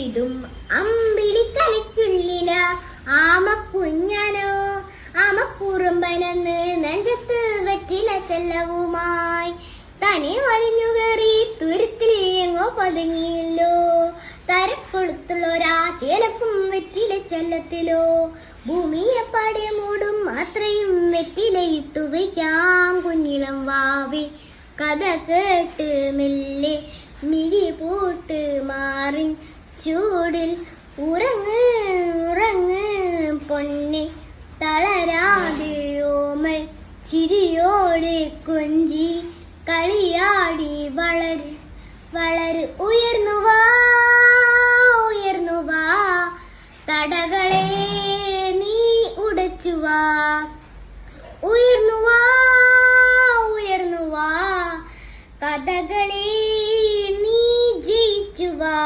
ചൂടിടും അമ്പിളിക്കലയ്ക്കുള്ളില ആമക്കുഞ്ഞനോ ആമക്കുറുമ്പനെന്ന് നെഞ്ചത്ത് വെറ്റില ചെല്ലവുമായി തനി വലിഞ്ഞു കയറി തുരുത്തിൽ എങ്ങോ പതുങ്ങിയല്ലോ. തരക്കൊളുത്തുള്ളൊരാ ചേലക്കും വെറ്റില ചെല്ലത്തിലോ. ഭൂമിയെ പാടെ മൂടും അത്രയും വെറ്റിലയിട്ടു വയ്ക്കാം കുഞ്ഞിളം വാവി. കഥ കേട്ട് മെല്ലെ മിഴി പൂട്ട് മാറി ചൂടിൽ ഉറങ്ങ് ഉറങ്ങ് പൊന്നെ തളരാതെയോമൽ ചിരിയോടെ കൊഞ്ചി കളിയാടി വളര് വളര് ഉയർന്നു വാ തടകളെ നീ ഉടച്ചുവാ. ഉയർന്നു വാ കഥകളെ നീ ജയിച്ചുവാ.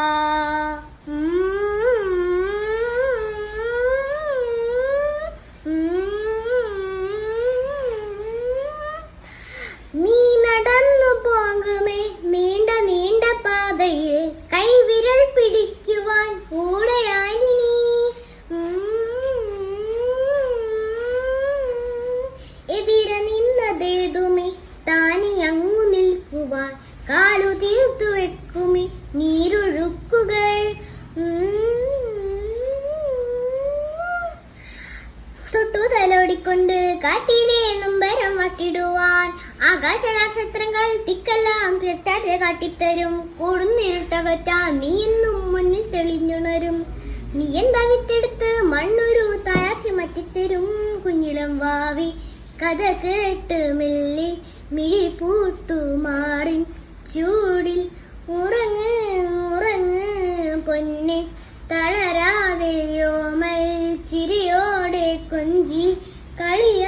നീ നടന്നു പോകുമേ നീണ്ട നീണ്ട പാതയിൽ കൈവിരൽ പിടിക്കുവാൻ കൂടെയായി നീ. എതിര നിന്നതേതുമേ താനി അങ്ങു നിൽക്കുവാൻ കാലു തീർത്തു വെക്കുമേ നീരൊഴുക്കുകൾ. തൊട്ടു തലോടിക്കൊണ്ട് കാട്ടിലെ നൊമ്പരം വട്ടിടുവാൻ ആകാശനക്ഷത്രങ്ങൾ തിക്കെല്ലാം തെറ്റാതെ കാട്ടിത്തരും. കൂടുന്നിരുട്ടകറ്റാ നീ എന്നും മുന്നിൽ തെളിഞ്ഞുണരും. നീ എന്താ വിത്തെടുത്ത് മണ്ണൊരു തായാക്കി മറ്റിത്തരും കുഞ്ഞിളം വാവി. കഥ കേട്ട് മെല്ലെ മിഴി പൂട്ടു മാറി ചൂടിൽ ഉറങ്ങ് ഉറങ്ങ് പൊന്നെ തളരാതെയോമൽ ചിരിയോടെ കൊഞ്ചി കളിയ